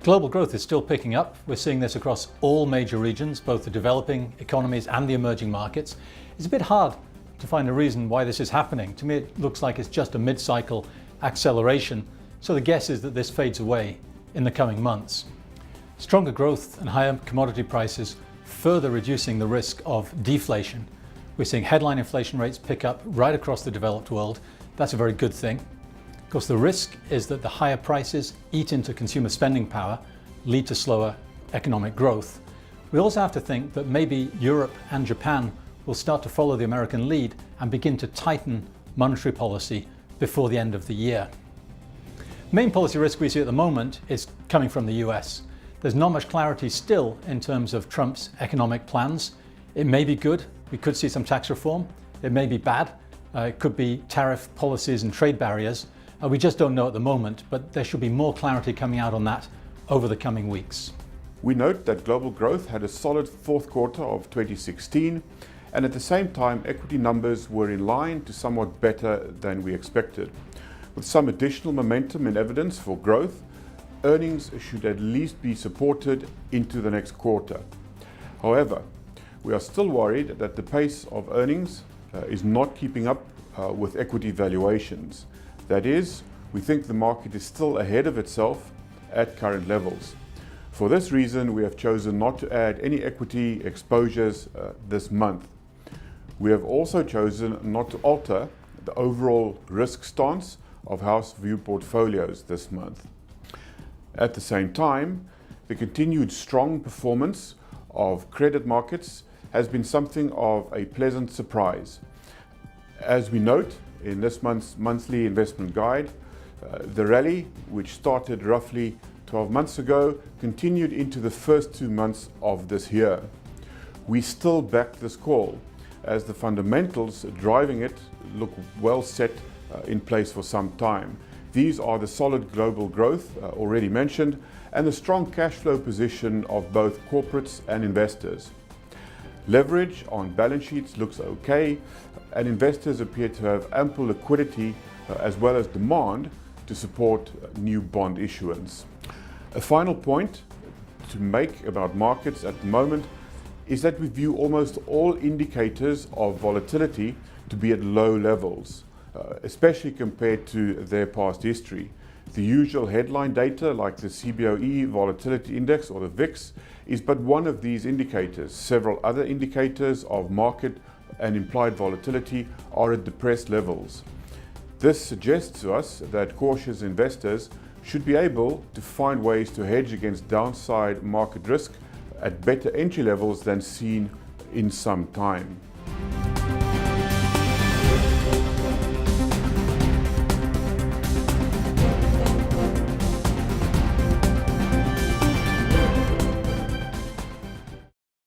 Global growth is still picking up. We're seeing this across all major regions, both the developing economies and the emerging markets. It's a bit hard to find a reason why this is happening. To me, it looks like it's just a mid-cycle acceleration. So the guess is that this fades away in the coming months. Stronger growth and higher commodity prices further reducing the risk of deflation. We're seeing headline inflation rates pick up right across the developed world. That's a very good thing. Of course, the risk is that the higher prices eat into consumer spending power, lead to slower economic growth. We also have to think that maybe Europe and Japan will start to follow the American lead and begin to tighten monetary policy before the end of the year. Main policy risk we see at the moment is coming from the US. There's not much clarity still in terms of Trump's economic plans. It may be good. We could see some tax reform. It may be bad. It could be tariff policies and trade barriers. We just don't know at the moment, but there should be more clarity coming out on that over the coming weeks. We note that global growth had a solid fourth quarter of 2016, and at the same time equity numbers were in line to somewhat better than we expected. With some additional momentum in evidence for growth, earnings should at least be supported into the next quarter. However, we are still worried that the pace of earnings is not keeping up with equity valuations. That is, we think the market is still ahead of itself at current levels. For this reason, we have chosen not to add any equity exposures this month. We have also chosen not to alter the overall risk stance of house view portfolios this month. At the same time, the continued strong performance of credit markets has been something of a pleasant surprise. As we note in this month's monthly investment guide, the rally, which started roughly 12 months ago, continued into the first 2 months of this year. We still back this call, as the fundamentals driving it look well set in place for some time. These are the solid global growth already mentioned, and the strong cash flow position of both corporates and investors. Leverage on balance sheets looks okay, and investors appear to have ample liquidity as well as demand to support new bond issuance. A final point to make about markets at the moment is that we view almost all indicators of volatility to be at low levels, especially compared to their past history. The usual headline data like the CBOE Volatility Index or the VIX is but one of these indicators. Several other indicators of market and implied volatility are at depressed levels. This suggests to us that cautious investors should be able to find ways to hedge against downside market risk at better entry levels than seen in some time.